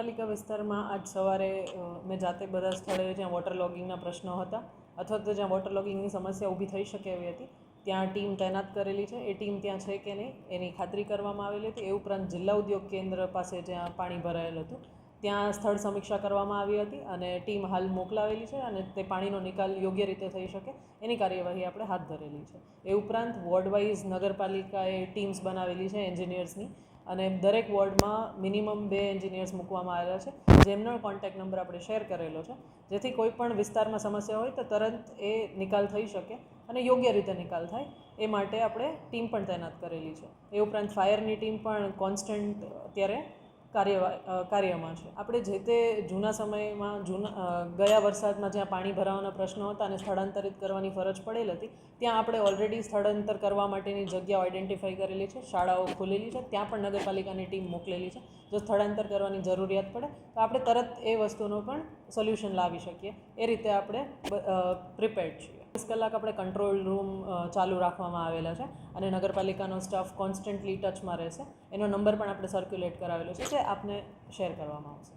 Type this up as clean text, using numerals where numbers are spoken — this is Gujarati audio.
નગરપાલિકા વિસ્તારમાં આજ સવારે મેં જાતે બધા સ્થળે જ્યાં વોટર લોગિંગના પ્રશ્નો હતા અથવા તો જ્યાં વોટર લોગિંગની સમસ્યા ઊભી થઈ શકે એવી હતી ત્યાં ટીમ તૈનાત કરેલી છે. એ ટીમ ત્યાં છે કે નહીં એની ખાતરી કરવામાં આવેલી હતી. એ ઉપરાંત જિલ્લા ઉદ્યોગ કેન્દ્ર પાસે જ્યાં પાણી ભરાયેલું હતું ત્યાં સ્થળ સમીક્ષા કરવામાં આવી હતી અને ટીમ હાલ મોકલાવેલી છે અને તે પાણીનો નિકાલ યોગ્ય રીતે થઈ શકે એની કાર્યવાહી આપણે હાથ ધરેલી છે. એ ઉપરાંત વોર્ડ વાઇઝ નગરપાલિકાએ ટીમ્સ બનાવેલી છે એન્જિનિયર્સની અને દરેક વોર્ડમાં મિનિમમ 2 એન્જિનિયર્સ મૂકવામાં આવેલા છે જેમનો કોન્ટેક્ટ નંબર આપણે શેર કરેલો છે જેથી કોઈ પણ વિસ્તારમાં સમસ્યા હોય તો તરત એ નિકાલ થઈ શકે અને યોગ્ય રીતે નિકાલ થાય એ માટે આપણે ટીમ પણ તૈનાત કરેલી છે. એ ઉપરાંત ફાયરની ટીમ પણ કોન્સ્ટન્ટ અત્યારે કાર્યમાં છે. આપણે જે તે જૂના સમયમાં ગયા વરસાદમાં જ્યાં પાણી ભરાવાના પ્રશ્નો હતા અને સ્થળાંતરિત કરવાની ફરજ પડેલ હતી ત્યાં આપણે ઓલરેડી સ્થળાંતર કરવા માટેની જગ્યાઓ આઈડેન્ટિફાઈ કરેલી છે, શાળાઓ ખોલેલી છે, ત્યાં પણ નગરપાલિકાની ટીમ મોકલેલી છે. જો સ્થળાંતર કરવાની જરૂરિયાત પડે તો આપણે તરત એ વસ્તુનો પણ સોલ્યુશન લાવી શકીએ. એ રીતે આપણે પ્રિપેર્ડ છીએ. 20 કલાક આપણે કંટ્રોલ રૂમ ચાલુ રાખવામાં આવેલા છે અને નગરપાલિકાનો સ્ટાફ કોન્સ્ટન્ટલી ટચમાં રહેશે. એનો નંબર પણ આપણે સર્ક્યુલેટ કરાવેલો છે જે આપને શેર કરવામાં આવશે.